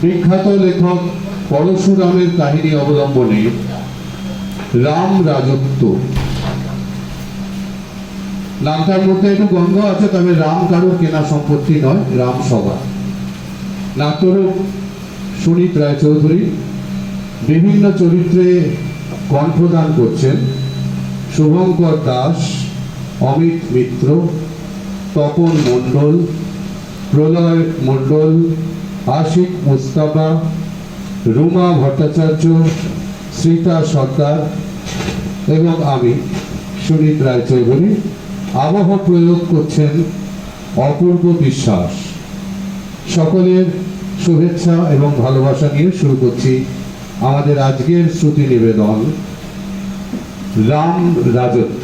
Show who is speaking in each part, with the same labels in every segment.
Speaker 1: বিখ্যাত লেখক পরশুরামের কাহিনী অবলম্বনে রাম রাজত্ব নামটার মধ্যে একটু গন্ধ আছে, তবে রাম কারোর কেনা সম্পত্তি নয়, রাম সভা। নাট্যরূপ সুনীত রায়চৌধুরী, বিভিন্ন চরিত্রে কণ্ঠদান করছেন শুভঙ্কর দাস, অমিত মিত্র, তপন মণ্ডল, প্রলয় মণ্ডল, আশিক মুস্তাফা, রুমা ভট্টাচার্য, শ্রীতা সর্দার এবং আমি সুনীত রায়চৌধুরী। আবহ প্রয়োগ করছেন অপূর্ব বিশ্বাস। সকলের শুভেচ্ছা এবং ভালোবাসা নিয়ে শুরু করছি আমাদের আজকের শ্রুতি নিবেদন, রাম রাজত্ব।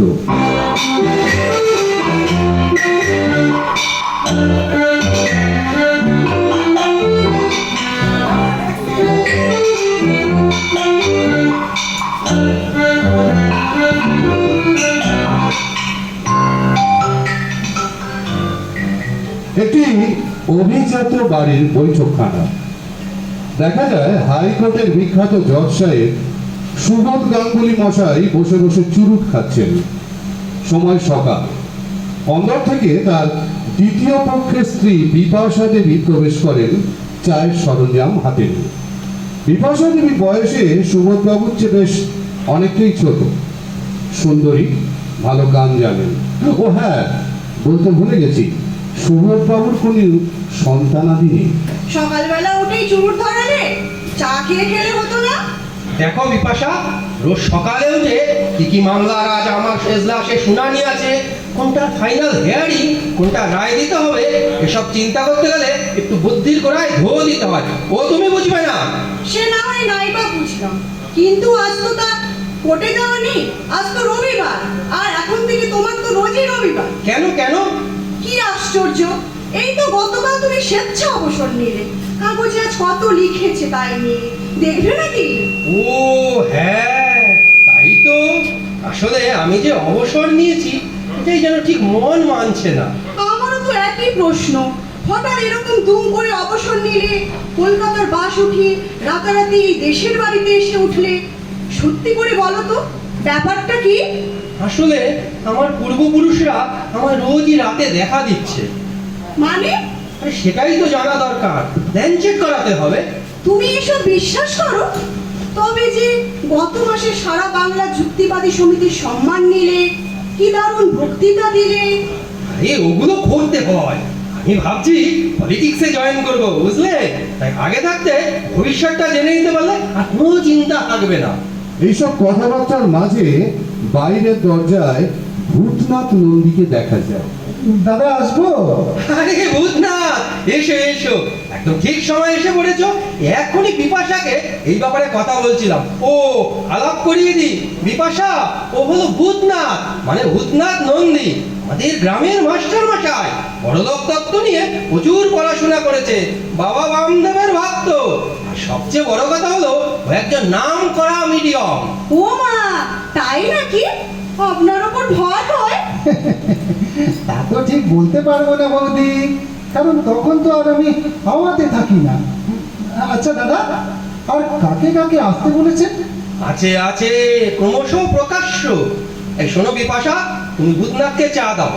Speaker 1: একটি অভিজাত বাড়ির বৈঠকখানা। দেখা যায় হাইকোর্টের বিখ্যাত জজ সাহেব সুবোধ গাঙ্গুলি মশাই বসে বসে চুরুট খাচ্ছেন। সময় সকাল। অন্দর থেকে তার দ্বিতীয় পক্ষের স্ত্রী বিপাশা দেবী প্রবেশ করেন চায়ের সরঞ্জাম হাতে নিয়ে। বিপাশা দেবী বয়সে সুবোধ বাবুর চেয়ে বেশ অনেকটাই ছোট, সুন্দরী, ভালো গান জানেন। ও হ্যাঁ, বলতে ভুলে গেছি, সুবোধ বাবুর কোন সন্তানাদি নেই।
Speaker 2: সকালবেলা উঠেই চুরুট ধরালে, চা খেয়ে খেলে হতো না?
Speaker 3: দেখো বিপাশা, রোজ সকালে উঠে কি কি মামলা আজ আমার এজলাসে শুনানি আছে, কোনটা ফাইনাল হিয়ারিং, কোনটা রায় দিতে হবে, এসব চিন্তা করতে গেলে একটু বুদ্ধির গোড়ায় ধো দিতে হয়। ও তুমি বুঝবে না?
Speaker 2: সে না হয় নাই বা বুঝলাম, কিন্তু আজ তো তা কোর্টে যাওয়া নেই। আজ তো রবিবার, আর এখন থেকে তোমার তো রোজই রবিবার।
Speaker 3: কেন কেন?
Speaker 2: কি আশ্চর্য! এই তো গতকাল তুমি স্বেচ্ছা অবসর নিলে। কাগজে আজ কত লিখেছে তাই নিয়ে দেখবে নাকি?
Speaker 3: ও হ্যাঁ, তাই তো। আসলে আমি যে অবসর নিয়েছি এটাই যেন ঠিক মন মানছে না।
Speaker 2: আমারও তো একই প্রশ্ন। হঠাৎ এরকম দুম করে অবসর নিলে, কলকাতার বাস উঠিয়ে রাতারাতি দেশের বাড়িতে এসে উঠলে, সত্যি করে বলো তো ব্যাপারটা কি?
Speaker 3: আসলে আমার পূর্বপুরুষরা আমার রোজই রাতে দেখা দিচ্ছে।
Speaker 2: মানে?
Speaker 3: আরে সেটাই তো জানা দরকার, দেন চেক করাতে হবে।
Speaker 2: তুমি এসব বিশ্বাস করো? তবে যে গত মাসে সারা বাংলা যুক্তিবাদী সমিতির সম্মান নিলে, কি দারুণ বক্তৃতা দিলে।
Speaker 3: আরে ওগুলো করতে হয়। আমি ভাবছি পলিটিক্সে জয়েন করবো, বুঝলে? তাই আগে থাকতে ভবিষ্যৎটা জেনে নিতে পারলে আর কোনো চিন্তা থাকবে না।
Speaker 1: এইসব কথাবার্তার মাঝে বাইরের দরজায় ভূতনাথ নন্দীকে দেখা যায়।
Speaker 4: দাদা আসবো?
Speaker 3: আরে ভূতনাথ, এসো এসো, একদম ঠিক সময় এসে পড়েছো। এখনই বিপাশাকে এই ব্যাপারে কথা বলছিলাম। ও আলাপ করিয়ে দি, বিপাশা ও হলো ভূতনাথ, মানে ভূতনাথ নন্দী, আমাদের গ্রামের মাস্টার মশাই। পরলোক তত্ত্ব নিয়ে প্রচুর পড়াশোনা করেছে, বাবা বামদেবের ভক্ত। আর সবচেয়ে বড় কথা হলো ও একজন নাম করা মিডিয়াম।
Speaker 2: ও মা, তাই নাকি? আপনার ওপর ভয় হয়?
Speaker 4: তা তো ঠিক বলতে পারবো না বৌদি, কারণ তখন তো আর আমি হাওয়াতে থাকি না। আচ্ছা দাদা, আর কাকে কাকে আসতে বলেছেন?
Speaker 3: আছে আছে, ক্রমশ প্রকাশ্য। এই শোনো বিপাশা, তুমি ভূতনাথকে চা দাও,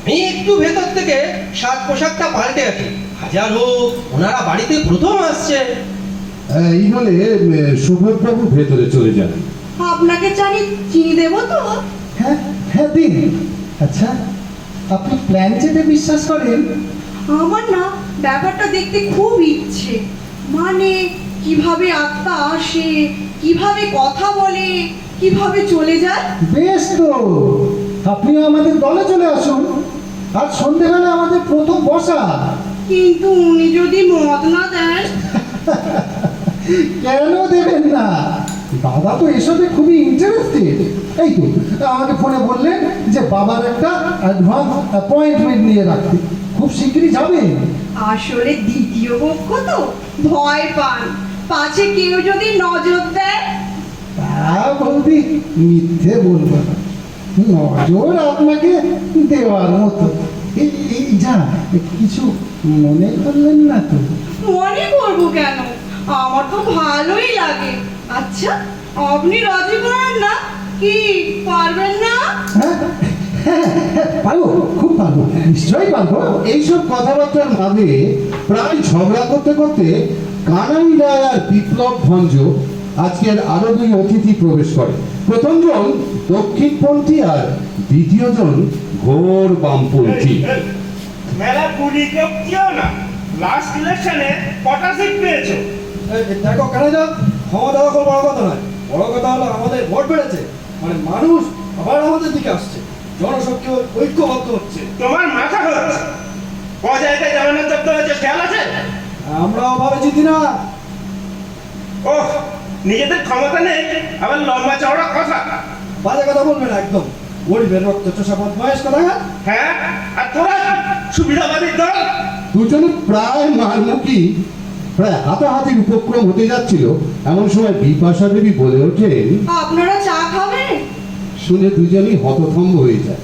Speaker 3: আমি একটু ভেতর থেকে সাজ পোশাকটা পাল্টে আসি। হাজার হোক, ওনারা বাড়িতে প্রথম আসছে।
Speaker 1: এই বলে সুবোধ বাবু ভেতরে চলে যান।
Speaker 2: আপনাকে জানি চিনি দেবো তো?
Speaker 4: হ্যাঁ হ্যাঁ দিন। আচ্ছা, আপনি প্ল্যান চেটে বিশ্বাস করেন?
Speaker 2: আমার না ব্যাপারটা দেখতে খুব ইচ্ছে। মানে কিভাবে আত্মা আসে, কিভাবে কথা বলে, কিভাবে চলে যায়।
Speaker 4: বেশ তো, আপনিও আমাদের দলে চলে আসুন। আর সন্ধেবেলা আমাদের প্রথম বসা।
Speaker 2: কিন্তু উনি যদি মত না দেন?
Speaker 4: কেন দেবেন না? দাদা তো এসবে খুবই ইন্টারেস্টেড। এই তো আমাকে ফোনে বললেন যে বাবার একটা অ্যাডভান্স অ্যাপয়েন্টমেন্ট নিয়ে রাখতে, খুব শীঘ্রই যাবেন।
Speaker 2: আসলে দ্বিতীয় পক্ষ তো ভয় পান, পাছে কেউ যদি নজর দেয়।
Speaker 4: তা বলবি, মিথ্যে বলবো না, নজর আপনাকে দেওয়ার মতো। এই যা, কিছু মনে করলেন না তো?
Speaker 2: মনে করবো কেন, আমার তো ভালোই লাগে। আচ্ছা, আপনি রাজি করেন না কি? পারবেন না?
Speaker 4: হ্যাঁ হ্যাঁ হ্যাঁ, পারবো, খুব পারবো, নিশ্চয়ই পারবো।
Speaker 1: এইসব কথাবার্তার মাঝে প্রায় ঝগড়া করতে করতে কানাই রায় আর বিপ্লব ভঞ্জ আজকের আরো দুই অতিথি প্রবেশ করে। প্রথমজন দক্ষিণপন্থী আর দ্বিতীয়জন ঘোর বামপন্থী।
Speaker 5: মেলা গুলি কেউ না, লাস্ট ইলেকশনে কটা সিট পেয়েছো?
Speaker 6: দেখো কেন যা ক্ষমা দেওয়া কোনো বড় কথা নয়, বড় কথা হলো আমাদের ভোট বেড়েছে, মানে মানুষ আবার আমাদের দিকে আসছে, জনশক্তি ঐক্যবদ্ধ হচ্ছে।
Speaker 5: তোমার মাথা হচ্ছে ক জায়গায় জামানত জব্দ হয়েছে খেয়াল আছে?
Speaker 6: আমরা অভাবে জিতি না।
Speaker 5: ওহ, নিজেদের ক্ষমতা নেই আবার লম্বা চওড়া কথা।
Speaker 6: বাজে কথা বলবে না একদম, গরিবের রক্ত চোষা বদমায়েশ কথা।
Speaker 5: হ্যাঁ, আর তোরা সুবিধাবাদীর দল।
Speaker 1: দুজনে প্রায় মারমুখী, প্রায় হাতাহাতির উপক্রম হতে যাচ্ছিল, এমন সময় বিপাশা দেবী বলে ওঠেন।
Speaker 2: আপনারা চা খাবেন?
Speaker 1: শুনে দুজনই হতভম্ব হয়ে যায়।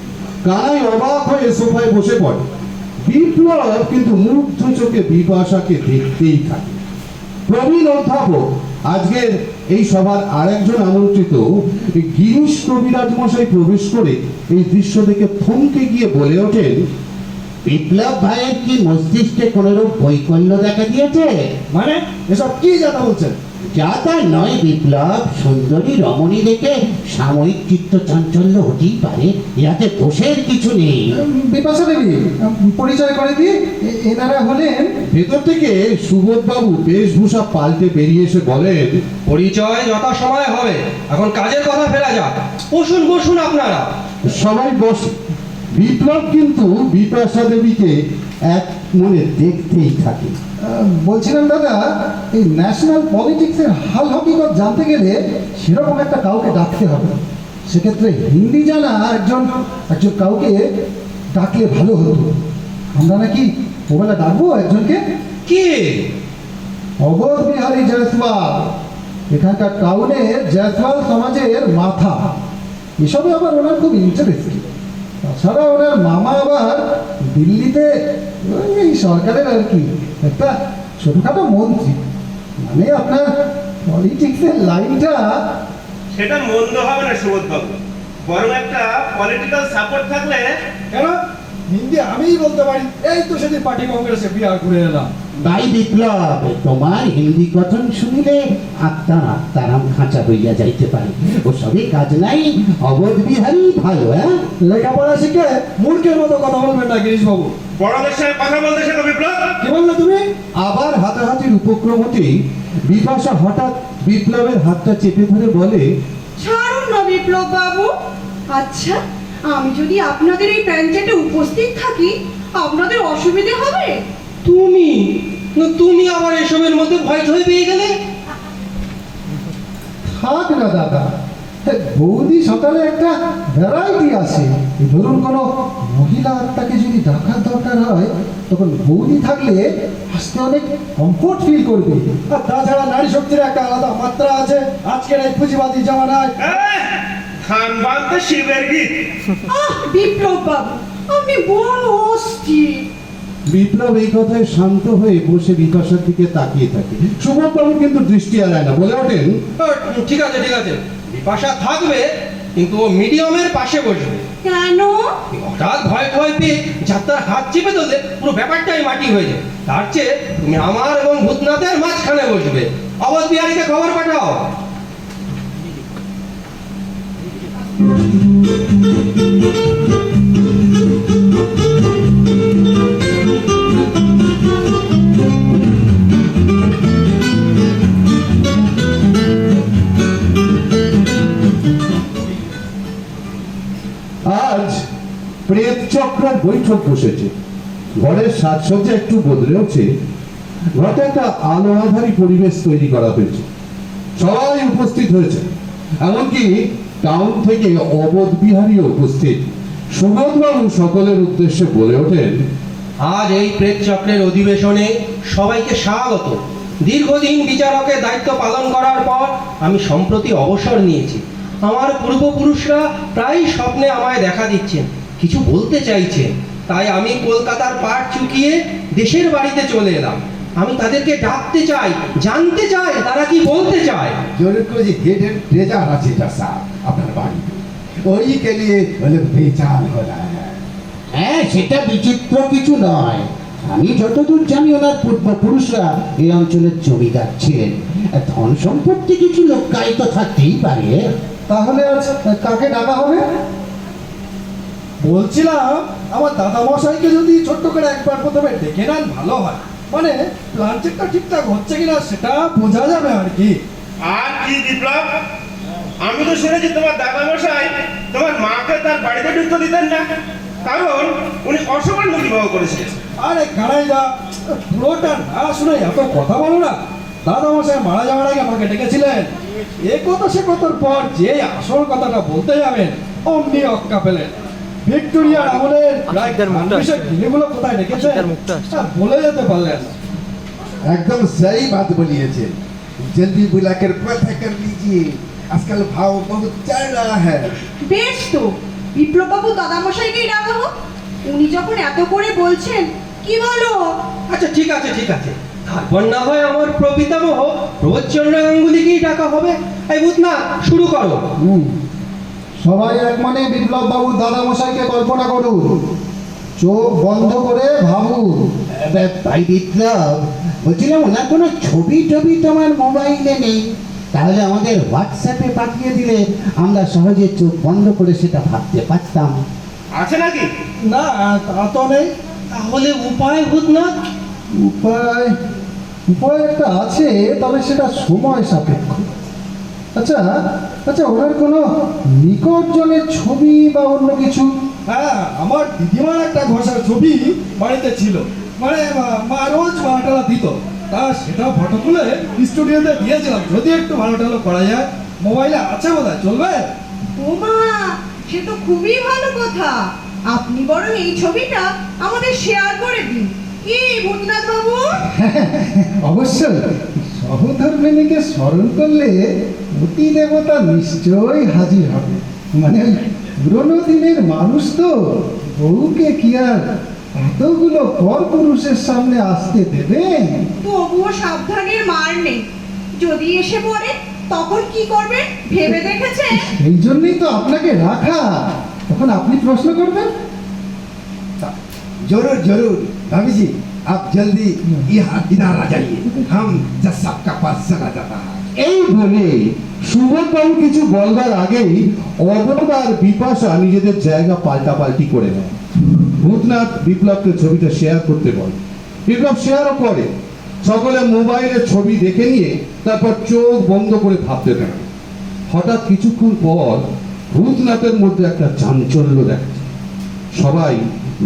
Speaker 1: কানাই অবাক হয়ে সোফায় বসে পড়ে। বিপ্লব কিন্তু মুগ্ধ চোখে বিপাশাকে দেখতেই থাকে। প্রবীণ অধ্যাপক আজকের এই সভার আরেকজন আমন্ত্রিত গিরিশ কবিরাজ মশাই প্রবেশ করে এই দৃশ্য দেখে থমকে গিয়ে বলে ওঠেন।
Speaker 7: বিপ্লব ভাইয়ের কি মস্তিষ্কে কোনরূপ বৈকল্য দেখা দিয়েছে?
Speaker 6: মানে এসব কি যাতা বলছেন?
Speaker 7: যা তা নয় বিপ্লব, সুন্দরী রমণী দেখে সাময়িক চিত্ত চাঞ্চল্য হতেই পারে, ইয়াতে দোষের কিছু নেই।
Speaker 4: বিপাশা দেবী, পরিচয় করে দিই, এনারা হলেন।
Speaker 1: ভেতর থেকে সুবোধবাবু বেশভূষা পাল্টে বেরিয়ে এসে বলেন।
Speaker 3: পরিচয় যথা সময় হবে, এখন কাজের কথা ফেরা যাক। বসুন বসুন আপনারা।
Speaker 1: সবাই বসে। বিপ্লব কিন্তু বিপাশা দেবীকে এক মনে দেখতেই থাকে।
Speaker 4: বলছিলাম দাদা, এই ন্যাশনাল পলিটিক্সের হাল হকিকত জানতে গেলে সেরকম একটা কাউকে ডাকতে হবে। সেক্ষেত্রে হিন্দি জানা একজন একজন কাউকে ডাকলে ভালো হতো। আমরা নাকি ওবেলা ডাকবো একজনকে,
Speaker 3: কি?
Speaker 4: অবধ বিহারী জয়সওয়াল, এখানকার টাউনের জয়সওয়াল সমাজের মাথা। এসবে আবার ওনার খুব ইন্টারেস্ট। তাছাড়া ওনার মামা আবার দিল্লিতে এই সরকারের আর কি একটা ছোটখাটো মন্ত্রী। মানে আপনার পলিটিক্সের লাইনটা।
Speaker 5: সেটা মন্দ হবে না সুবোধবাবু, বরং একটা পলিটিক্যাল সাপোর্ট থাকলে।
Speaker 6: কেন হিন্দি আমিই বলতে পারি, এই তো সেদিন পার্টি কংগ্রেসে বিহার ঘুরে এলাম।
Speaker 7: ভাই বিপ্লব, তোমার হিন্দি কথন শুনিলে আত্মারাম খাঁচা হইয়া যাইতে পারে। ও সবই কাজ নাই, অবধ বিহারী ভালো। হ্যাঁ,
Speaker 6: লেখাপড়া শিখে মূর্খের মতো কথা বলবেন না গিরিশ বাবু।
Speaker 5: বড়দের সঙ্গে কথা বলতে শেখো বিপ্লব।
Speaker 6: কি বললে তুমি?
Speaker 1: আবার হাতাহাতির উপক্রম হতেই বিপাশা হঠাৎ বিপ্লবের হাতটা চেপে ধরে বলে।
Speaker 2: ছাড়ুন না বিপ্লব বাবু। আচ্ছা, আমি যদি আপনাদের এই প্যান্ডেলে উপস্থিত থাকি, আপনাদের অসুবিধে হবে?
Speaker 3: তুমি আবার এসবের মধ্যে ভয় ঠয় পেয়ে গেলে?
Speaker 4: থাক না দাদা, বৌদি সকালে একটা ভ্যারাইটি আছে। ধরুন কোনো মহিলা আত্মাকে যদি ডাকার দরকার হয়, তখন বৌদি থাকলে আসতে অনেক কমফোর্ট ফিল করবে।
Speaker 6: আর তাছাড়া নারী শক্তির একটা আলাদা মাত্রা আছে আজকের এই পুঁজিবাদী জামানায়।
Speaker 5: খান বাঁধতে শিবের গীত।
Speaker 2: আহ বিপ্লব বাবু, আপনি বড় অস্থির।
Speaker 1: বিপ্লব এই কথায় শান্ত হয়ে বসে বিপাশার দিকে তাকিয়ে থাকে। সুবোধবাবু কিন্তু দৃষ্টি এড়ায় না, বলে ওঠেন।
Speaker 3: ঠিক আছে ঠিক আছে, বিপাশা থাকবে, কিন্তু ও মিডিয়ামের পাশে বসবে।
Speaker 2: কেন?
Speaker 3: হঠাৎ ভয় ভয় পেয়ে যাত্রার হাত চেপে ধরলে পুরো ব্যাপারটাই মাটি হয়ে যায়। তার চেয়ে তুমি আমার এবং ভূতনাথের মাঝখানে বসবে। অবধ বিহারীকে খবর পাঠাও।
Speaker 1: আজ প্রেত চক্রের বৈঠক বসেছে। ঘরের সাজসজ্জা একটু বদলেওছে। ঘরটা একটা আলো আধারী পরিবেশ তৈরি করা হয়েছে। সবাই উপস্থিত হয়েছে, এমনকি টাউন থেকে অবধ বিহারীও উপস্থিত। সুবোধবাবু সকলের উদ্দেশ্যে বলে ওঠেন।
Speaker 3: আজ এই প্রেত চক্রের অধিবেশনে সবাইকে স্বাগত। দীর্ঘদিন বিচারকের দায়িত্ব পালন করার পর আমি সম্প্রতি অবসর নিয়েছি। আমার পূর্বপুরুষরা প্রায় স্বপ্নে আমায় দেখা দিচ্ছেন, কিছু বলতে চাইছেন। তাই আমি কলকাতার পাট চুকিয়ে দেশের বাড়িতে চলে এলাম। আমি তাদেরকে ডাকতে চাই, জানতে চাই তারা কি বলতে চায়।
Speaker 8: जरूर कुछ हिडन ट्रेजर আছে স্যার আপনার বাড়িতে ওই के लिए लोग बेचान हो रहा है।
Speaker 7: হ্যাঁ, সেটা বিচিত্র কিছু নয়। আমি যতদূর জানি ওনার পূর্বপুরুষরা এই অঞ্চলের জমিদার ছিলেন। ধন সম্পত্তি কিছু লুকায়িত থাকতেই পারে।
Speaker 4: তাহলে আজ কাকে ডাকা হবে?
Speaker 6: বলছিলাম আমার দাদা মশাইকে যদি ছোট্ট করে একবার প্রথমে ডেকে নেন ভালো হয়, মানে প্ল্যানটা ঠিকঠাক হচ্ছে কিনা সেটা বোঝা যাবে আর কি।
Speaker 5: আর কি বিপ্লব, আমি তো শুনেছি তোমার দাদা মশাই তোমার মাকে তার বাড়িতে ঢুকতে দিতেন না, কারণ উনি অসমান্য বিবাহ করেছিলেন।
Speaker 6: আরে গাড়াইদা, পুরোটা না শুনে এত কথা বলো না। দাদা মশাই মারা যাওয়ার আগে আমাকে ডেকেছিলেন। এ কথা সে কথার পর যে আসল কথাটা বলতে যাবেন অমনি অক্কা পেলেন। ভিক্টোরিয়ার আমলের গিনিগুলো কোথায় ডেকেছেন বলে যেতে পারলেন না।
Speaker 8: एकदम सही बात बोलिए थे। जल्दी बुलाकर पता कर लीजिए, आजकल भाव बहुत चढ़ रहा है।
Speaker 2: বেশ তো, বিপ্লববাবু দাদামশাইকেই ডাকা হোক। উনি যখন এত করে বলছেন, কি বলো?
Speaker 3: আচ্ছা ঠিক আছে, ঠিক আছে। তারপর না হয় আমার প্রপিতামহ প্রবোধচন্দ্র গাঙ্গুলিকেই ডাকা হবে। এই ভূতনা, শুরু করো।
Speaker 4: সবাই এক মনে বিপ্লব বাবু দাদা মশাইকে কল্পনা করুন, চোখ বন্ধ করে ভাবুন।
Speaker 7: ভাই বিপ্লব, বলছিলাম ওনার কোনো ছবি টবি তোমার মোবাইলে নেই? তাহলে আমাদের হোয়াটসঅ্যাপে পাঠিয়ে দিলে আমরা সহজে চোখ বন্ধ করে সেটা ভাবতে পারতাম।
Speaker 5: আছে নাকি?
Speaker 6: না তা তো নেই।
Speaker 3: তাহলে উপায় ভূতনাথ?
Speaker 4: উপায় উপায় একটা আছে, তবে সেটা সময় সাপেক্ষ। আচ্ছা আচ্ছা, ওনার কোনো নিকটজনের ছবি বা অন্য কিছু?
Speaker 6: হ্যাঁ, আমার দিদিমার একটা ঘষার ছবি বাড়িতে ছিল, মানে মা রোজ মাটালা দিত। তা সেটা ফটো তুলে স্টুডিওতে দিয়েছিলাম, যদি একটু ভালো টালো করা যায়। মোবাইলে আছে বোধহয়, চলবে?
Speaker 2: ওমা, সে তো খুবই ভালো কথা। আপনি বরং এই ছবিটা আমাদের শেয়ার করে দিন, কি ভূতনাথ বাবু?
Speaker 4: অবশ্যই, সহধর্মিণীকে স্মরণ করলে অতি দেবতা নিশ্চয়ই হাজির হবে। মানে ওই পুরোনো দিনের মানুষ তো, বউকে কি আর এতগুলো পর পুরুষের সামনে আসতে দেবেন?
Speaker 2: তবুও সাবধানের মার নেই, যদি এসে পড়ে তখন কি করবেন ভেবে দেখেছেন?
Speaker 4: এই জন্যই তো আপনাকে রাখা, তখন আপনি প্রশ্ন করবেন।
Speaker 8: जरूर जरूर भाभी जी, आप जल्दी यहाँ इधर आ जाइए, हम जज साहब का पास चला जाता है।
Speaker 1: এই বলে সুবোধবাবু কিছু বলবার আগেই অবরোধ আর বিপাশা নিজেদের জায়গা পাল্টাপাল্টি করে নেয়। ভূতনাথ বিপ্লবকে ছবিটা শেয়ার করতে বলে, বিপ্লব শেয়ারও করে। সকলে মোবাইলে ছবি দেখে নিয়ে তারপর চোখ বন্ধ করে ভাবতে থাকে। হঠাৎ কিছুক্ষণ পর ভূতনাথের মধ্যে একটা চাঞ্চল্য দেখা যায়। সবাই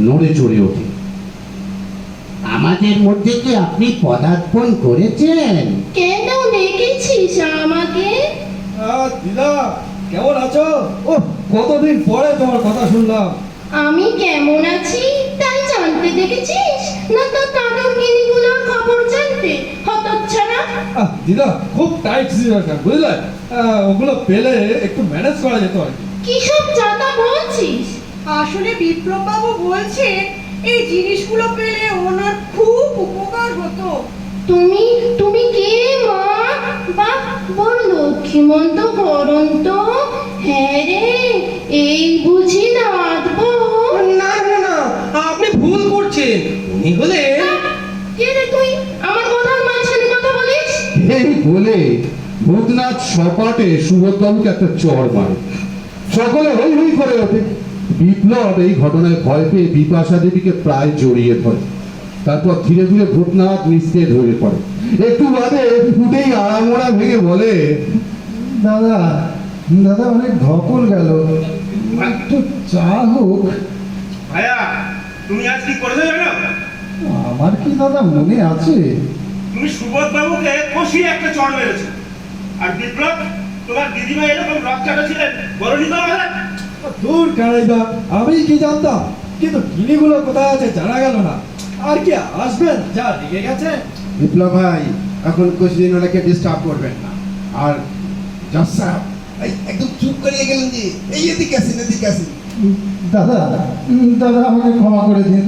Speaker 1: নড়ে চড়ে ওঠে।
Speaker 7: আমাদের মধ্যে কি আপনি পদার্পণ করেছেন?
Speaker 9: কেন ডেকেছিস আমাকে?
Speaker 6: দিদা, কেমন আছো? ও, কতদিন পরে তোমার কথা শুনলাম।
Speaker 9: আমি কেমন আছি তাই জানতে দেখেছিস, না তোর দাদুর গিনিগুলোর খবর জানতে? হতচ্ছাড়া।
Speaker 6: দিদা, খুব টাইট সিচুয়েশন, বুঝলে? ওগুলো পেলে একটু ম্যানেজ করা যেত আর কি।
Speaker 9: কি সব যাতা বলছিস?
Speaker 2: আসলে বিপ্লববাবু বলছেন এই জিনিসগুলো পেলে ওনার খুব উপকার হতো।
Speaker 9: তুমি তুমি কে মা? বাহ, বড় লক্ষ্মীমন্ত করন তো। হ্যাঁ রে, এই বুঝি নাথবো?
Speaker 3: না না না, আপনি ভুল করছেন। উনি হলে
Speaker 9: কে রে তুই, আমার কথার মাঝখানে কথা বলিস?
Speaker 1: এই বলে ভূতনাথ সপাটে সুবোধবাবুকে একটা চড় মারে। সকলে হই হই করে ওঠে। বিপ্লব এই ঘটনায় ভয় পেয়ে বিপাশা দেবীকে প্রায় জড়িয়ে ধরে। তারপর ধীরে ধীরে ভূতনাথ নিস্তেজ হয়ে পড়ে। একটু বাদে উঠেই আড়ামোড়া ভেঙে বলে,
Speaker 4: দাদা দাদা অনেক ধকল গেল, একটু চা হোক।
Speaker 5: ভাইয়া, তুমি আজ কি করেছো জানো?
Speaker 4: আমার কি দাদা মনে আছে?
Speaker 5: তুমি সুবোধ বাবুকে কষিয়ে একটা চড় মেরেছো। আর বিপ্লব, তোমার দিদিমা এরকম রক চাটা ছিলেন বলনি তো আমাদের?
Speaker 6: দূর গাড়াইদা, আমি কি জানতাম? কিন্তু গিনিগুলো কোথায় আছে জানা গেল না। আর কি আসবেন, যা লেগে গেছে।
Speaker 8: বিপ্লব ভাই, এখন कुछ दिन ওনাকে ডিস্টার্ব করবেন না। আর জজ সাহেব একদম চুপ করিয়ে গেলেন যে, এই এদিকে আসেন, এদিকে আসেন।
Speaker 4: দাদা দাদা আমাকে ক্ষমা করে দিন,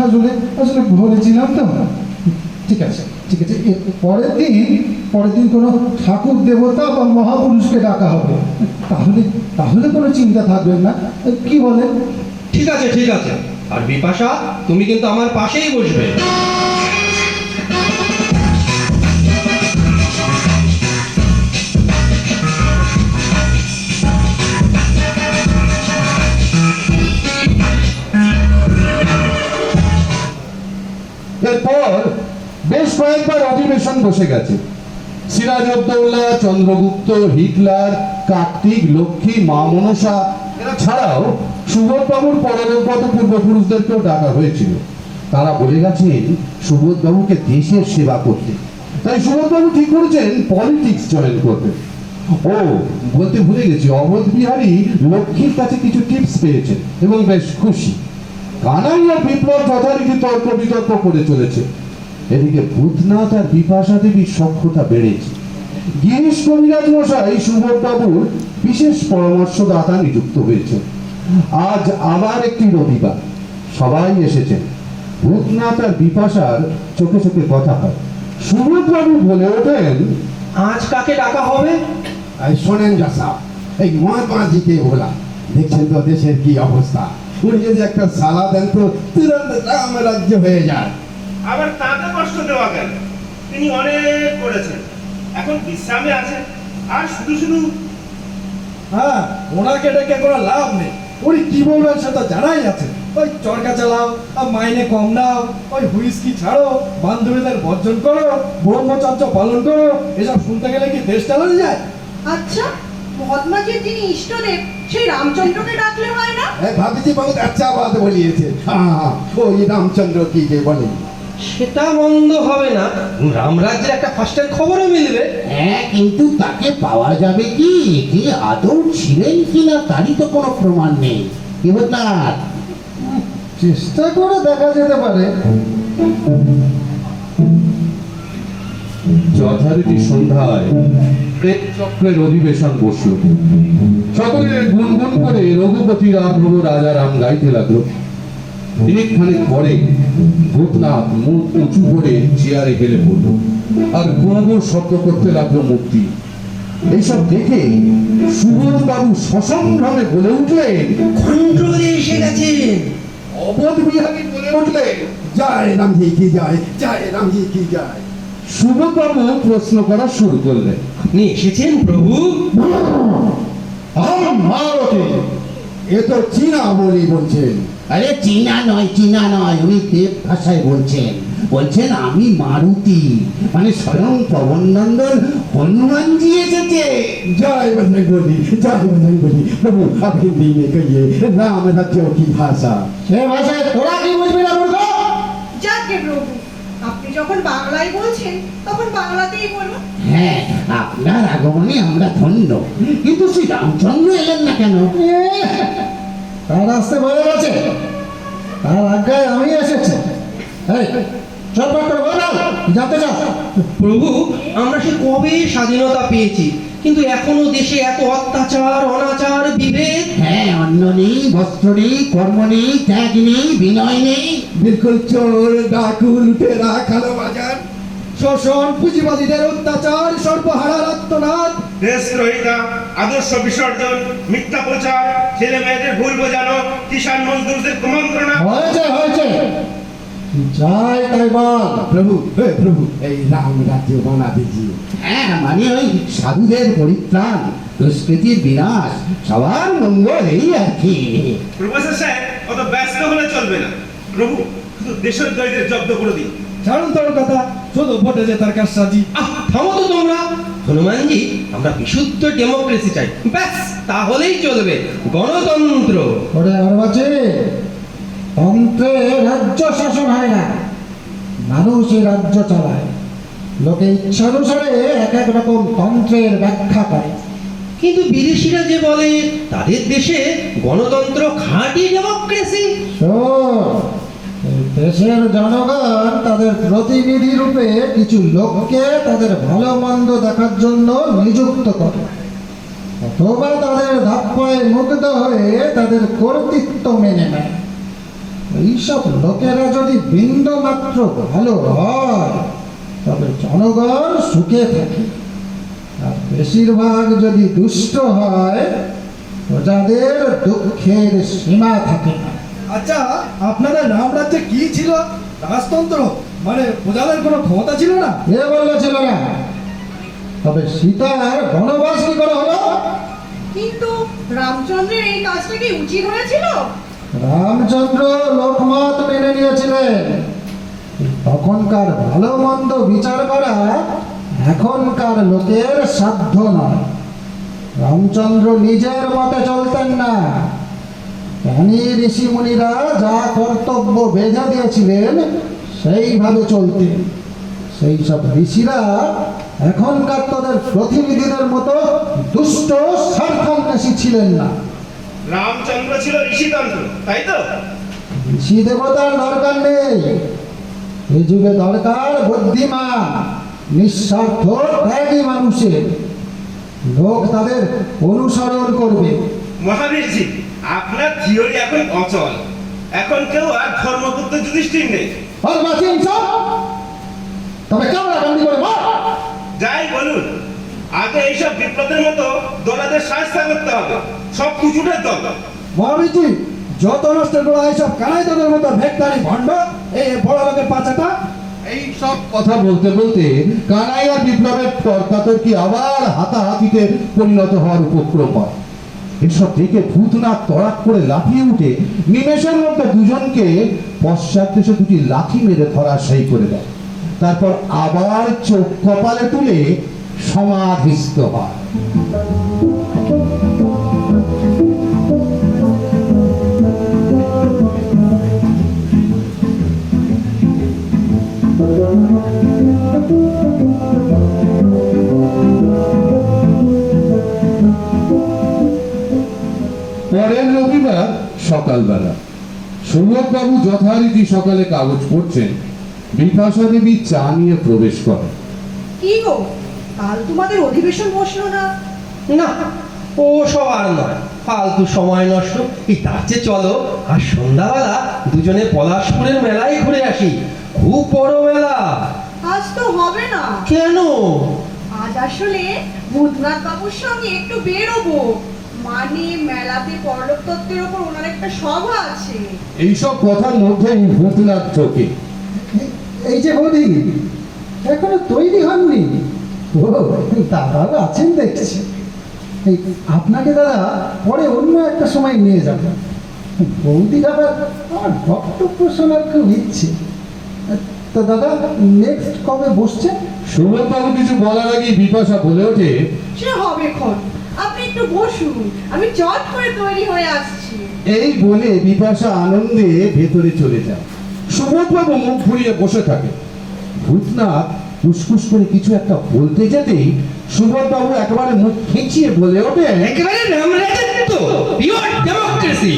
Speaker 4: আসলে আসলে ভুলেছিলাম তো। ঠিক আছে ঠিক আছে, এর পরের দিন কোনো ঠাকুর দেবতা বা মহাপুরুষকে ডাকা হবে, তাহলে তাহলে কোনো চিন্তা থাকবে না, কি বলেন?
Speaker 3: ঠিক আছে ঠিক আছে। আর বিপাশা, তুমি কিন্তু আমার পাশেই বসবে।
Speaker 1: এরপর বেশ কয়েকবার অধিবেশন বসে গেছে। সিরাজউদ্দৌলা, চন্দ্রগুপ্ত, হিটলার, কার্তিক, লক্ষ্মী, মা মনসা এরা ছাড়াও সুবোধবাবুর পরলোকগত পূর্বপুরুষদেরকেও ডাকা হয়েছিল। তারা বলে গেছেন সুবোধবাবুকে দেশের সেবা করতে, তাই সুবোধবাবু ঠিক করেছেন পলিটিক্স জয়েন করতে। ও বলতে ভুলে গেছি, অবধ বিহারী লক্ষ্মীর কাছে কিছু টিপস পেয়েছেন এবং বেশ খুশি। কানাইয়া বিপ্লব যথারীতি তর্ক বিতর্ক করে চলেছে। এদিকে ভূতনাথ আর বিপাশা দেবীর সখ্যতা বেড়েছে। গিরিশ কবিরাজ মশাই সুবোধবাবুর বিশেষ পরামর্শদাতা নিযুক্ত হয়েছে। আজ আবার একটি রবিবার, সবাই এসেছেন। ভূতনাথ আর বিপাশার চোখে চোখে কথা হয়। সুবোধবাবু বলে ওঠেন,
Speaker 3: আজ কাকে ডাকা হবে?
Speaker 8: এই শোনেন যা, এই মহাত্মাজিকে বলা, দেখছেন তো দেশের কি অবস্থা। উনি যদি একটা সালা দেন তো তুরন্ত রাম রাজ্য হয়ে যায়।
Speaker 5: আবার তাকে কষ্ট দেওয়া গেল, তিনি অনেক করেছেন, এখন বিশ্রামে আছেন, আর শুধু শুধু
Speaker 6: হ্যাঁ, ওনাকে ডেকে কোনো লাভ নেই। উনি কি বলবেন সেটা জানাই আছে। ওই চরকা চালাও, আর মাইনে কম নাও, ওই হুইস্কি ছাড়ো, বান্ধবীদের বর্জন করো, ব্রহ্মচর্য পালন করো, এসব শুনতে গেলে কি দেশ চালানো যায়?
Speaker 2: আচ্ছা, মহাত্মাজির যিনি ইষ্টদেব সেই রামচন্দ্রকে ডাকলে হয় না?
Speaker 8: ভাবিজি বহুত আচ্ছা বাত বলিয়েছে। হ্যাঁ, ওই রামচন্দ্র কি যে বলে,
Speaker 3: সেটা মন্দ হবে না, রামরাজ্যের একটা ফার্স্টের খবরও মিলবে।
Speaker 7: হ্যাঁ, কিন্তু তাকে পাওয়া যাবে কি? কি আদৌ ছিলেন কিনা তারই তো কোনো প্রমাণ নেই। কি বললাম,
Speaker 4: চেষ্টা করে দেখা যেতে পারে।
Speaker 1: যথারীতি সন্ধ্যায় প্রেম চক্রের অধিবেশন বসল। সকলে গুনগুন করে রঘুপতি রাঘব রাজারাম গাইতে লাগলো। খানিক পরে ভূতনাথ মুখ উঁচু করে চেয়ারে হেলে পড়ল আর গুনগুন শব্দ করতে লাগলো মূর্তি। এইসব দেখে সুবোধবাবু সসংভ্রমে বলে উঠলেন,
Speaker 3: খণ্ডরে এসে গেছেন।
Speaker 1: অবধ বিহারী বলে উঠলেন,
Speaker 8: জয় রামজি কি জয়, জয় রামজি কি জয়।
Speaker 1: সুবোধবাবু প্রশ্ন করা শুরু করলেন,
Speaker 3: আপনি এসেছেন প্রভু?
Speaker 8: আহম মারুতি, এ তো চীনা বলি বলছেন।
Speaker 7: আরে চীনা নয়, উনি দেব ভাষায় বলছেন আমি মারুতি, মানে স্বয়ং পবননন্দন হনুমানজি এসেছে।
Speaker 8: जय बजरंग बली, जय बजरंग बली। प्रभु अब हिंदी में कहिए राम राज्य की भाषा।
Speaker 4: সে ভাষায় তোরা কি বুঝবি না মূর্খ?
Speaker 2: যাকে প্রভু, আপনি যখন বাংলায় বলছেন তখন বাংলাতেই বলুন।
Speaker 7: হ্যাঁ, আপনার আগমনে আমরা ধন্য, কিন্তু শ্রী রামচন্দ্র এলেন না কেন?
Speaker 4: তার আসতে বলে গেছে, তার আজ্ঞায় আমি এসেছি। এই চটপট করে বল, জানতে চাও?
Speaker 3: প্রভু, আমরা সে কবে স্বাধীনতা পেয়েছি, কিন্তু এখনো দেশে এত অত্যাচার, অনাচার, বিভেদ।
Speaker 7: হ্যাঁ, অন্ন নেই, বস্ত্র নেই, কর্ম নেই, ত্যাগ নেই, বিনয় নেই।
Speaker 8: बिल्कुल चोर डाकू लुटेरा कालो बाजार,
Speaker 6: শোষণ, পুঁজিবাদীদের অত্যাচার, সর্বহারার আত্মনাদ,
Speaker 5: দেশদ্রোহিতা, আদর্শ বিসর্জন, মিথ্যা প্রচার, ছেলে মেয়েদের ভুল বোঝানো, কিষাণ মজদুরদের কুমন্ত্রণা।
Speaker 4: হয়েছে যাই তাই বল।
Speaker 8: प्रभु हे प्रभु এই রাম রাজ্য বানা দीजिए।
Speaker 7: হ্যাঁ, মানে ওই সাধুদের পরিত্রাণ, দুষ্কৃতির বিনাশ, সবার মঙ্গল, এই আর কি।
Speaker 5: প্রফেসর সাহেব অত ব্যস্ত হলে চলবে না। প্রভু, শুধু দেশদ্রোহীদের জব্দ করে দিন।
Speaker 6: ছাড়ুন তোর কথা, শুধু ভোটে জেতার কাজ সাজি।
Speaker 3: থামো তো তোমরা। হনুমানজি, আমরা বিশুদ্ধ ডেমোক্রেসি চাই, ব্যাস তাহলেই চলবে। গণতন্ত্র।
Speaker 4: ওরে আরবাজি, তন্ত্রে রাজ্য শাসন হয় না, মানুষই রাজ্য চালায়। লোকে ইচ্ছানুসারে এক এক রকম তন্ত্রের ব্যাখ্যা করে।
Speaker 3: কিন্তু বিদেশিরা যে বলে তাদের দেশে গণতন্ত্র খাঁটি ডেমোক্রেসি।
Speaker 4: শোন, এই দেশের জনগণ তাদের প্রতিনিধি রূপে কিছু লোককে তাদের ভালো মন্দ দেখার জন্য নিযুক্ত করে। অথবা তাদের ধাপ্পায় মুগ্ধ হয়ে তাদের কর্তৃত্ব মেনে নেয়। এইসব লোকেরা যদি বিন্দু মাত্র ভালো হয় তবে জনগণ সুখে থাকে, আর বেশিরভাগ যদি দুষ্ট হয় প্রজাদের দুঃখের সীমা থাকে না।
Speaker 6: আচ্ছা, আপনাদের রাম রাজ্যে কি ছিল? রাজতন্ত্র, মানে প্রজাদের কোনো ক্ষমতা ছিল না?
Speaker 4: এ বললে ছিল না, তবে সীতার বনবাস কি করে হলো?
Speaker 2: কিন্তু রামচন্দ্রের এই কাজটা কি উচিত হয়েছিল?
Speaker 4: রামচন্দ্র লোকমত মেনে নিয়েছিলেন। তখনকার ভালো মন্দ বিচার করা এখনকার লোকের সাধ্য নয়। রামচন্দ্র নিজের মতে চলতেন না, জ্ঞানী ঋষি মুনিরা যা কর্তব্য বেঁধে দিয়েছিলেন সেইভাবে চলতেন। সেই সব ঋষিরা এখনকার তাদের প্রতিনিধিদের মতো দুষ্ট স্বার্থান্বেষী ছিলেন না।
Speaker 5: রামচন্দ্র ছিল ঋষিতন্ত্র, তাই তো?
Speaker 4: ঋষি দেবতার দরকার নেই, এ যুগে দরকার বুদ্ধিমান নিঃস্বার্থ ত্যাগী মানুষের। লোক তাদের অনুসরণ করবে।
Speaker 5: মহাবীরজি, আপনার থিওরি এখন অচল। এখন কেউ আর ধর্মপুত্র যুধিষ্ঠির নেই।
Speaker 4: আর বাঁচিয়ে সব, তবে কেমন বন্দি করে মার।
Speaker 5: যাই বলুন, আগে এইসব বিপ্লবের মতো দলাদের সাহায্য করতে হবে। সব কুচুটের দল।
Speaker 6: মহাবীরজি, যত নষ্টের গোড়া এইসব কানাই তোদের মতো ভেকতারি ভণ্ড, এই বড় লোকের পাচাটা।
Speaker 1: এই সব কথা বলতে বলতে কানাইয়া বিপ্লবের তর্কাতর্কি আবার হাতাহাতিতে পরিণত হওয়ার উপক্রম হয়। এসব দেখে ভূতনাথ তড়াক করে লাফিয়ে উঠে নিমেষের মধ্যে দুজনকে পশ্চাৎ দেশে দুটি লাথি মেরে ধরাশায়ী করে দেয়। তারপর আবার চোখ কপালে তুলে সমাধিস্থ হয়। পরের রবিবার সকালবেলা সুবোধবাবু যথারীতি সকালে কাগজ পড়ছেন। বিপাশা দেবী চা নিয়ে প্রবেশ করে।
Speaker 2: কি গো, কাল তোমাদের অধিবেশন বসলো না?
Speaker 3: না, ও সব আর নয়, ফালতু সময় নষ্ট। এই তার চেয়ে চলো আর সন্ধ্যাবেলা দুজনে পলাশপুরের মেলায় ঘুরে আসি। খুব বড় মেলা।
Speaker 2: আজ তো হবে না।
Speaker 3: কেন?
Speaker 2: আজ আসলে ভূতনাথ বাবুর সঙ্গে একটু বেরোবো। মানে মেলাতে পরলোক তত্ত্বের ওপর ওনার একটা সভা আছে।
Speaker 1: এইসব কথার মধ্যেই ভূতনাথ ঢোকে।
Speaker 4: এই যে বৌদি, এখনো তৈরি হননি? ও দাদা আছেন দেখছি। এই আপনাকে দাদা পরে অন্য একটা সময় নিয়ে যাবেন। বৌদির আবার আমার বক্তব্য শোনার খুব ইচ্ছে। তো দাদা নেক্সট কবে বসছেন?
Speaker 1: সুবোধবাবু কিছু বলার আগেই বিপাশা বলে ওঠে,
Speaker 2: সে হবে খন, আপনি একটু বসুন, আমি চট করে তৈরি হয়ে আসছি।
Speaker 1: এই বলে বিপাশা আনন্দে ভেতরে চলে যায়। সুবোধবাবু মুখ ঘুরিয়ে বসে থাকে। ভূতনাথ ফুসফুস করে কিছু একটা বলতে যেতেই সুবোধবাবু একেবারে মুখ খিঁচিয়ে বলে ওঠে,
Speaker 3: একেবারে রামরাজত্ব, পিওর ডেমোক্রেসি।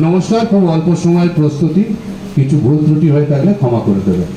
Speaker 1: নমস্কার, খুব অল্প সময়ের প্রস্তুতি, কিছু ভুল ত্রুটি হয়ে থাকলে ক্ষমা করে দেবেন।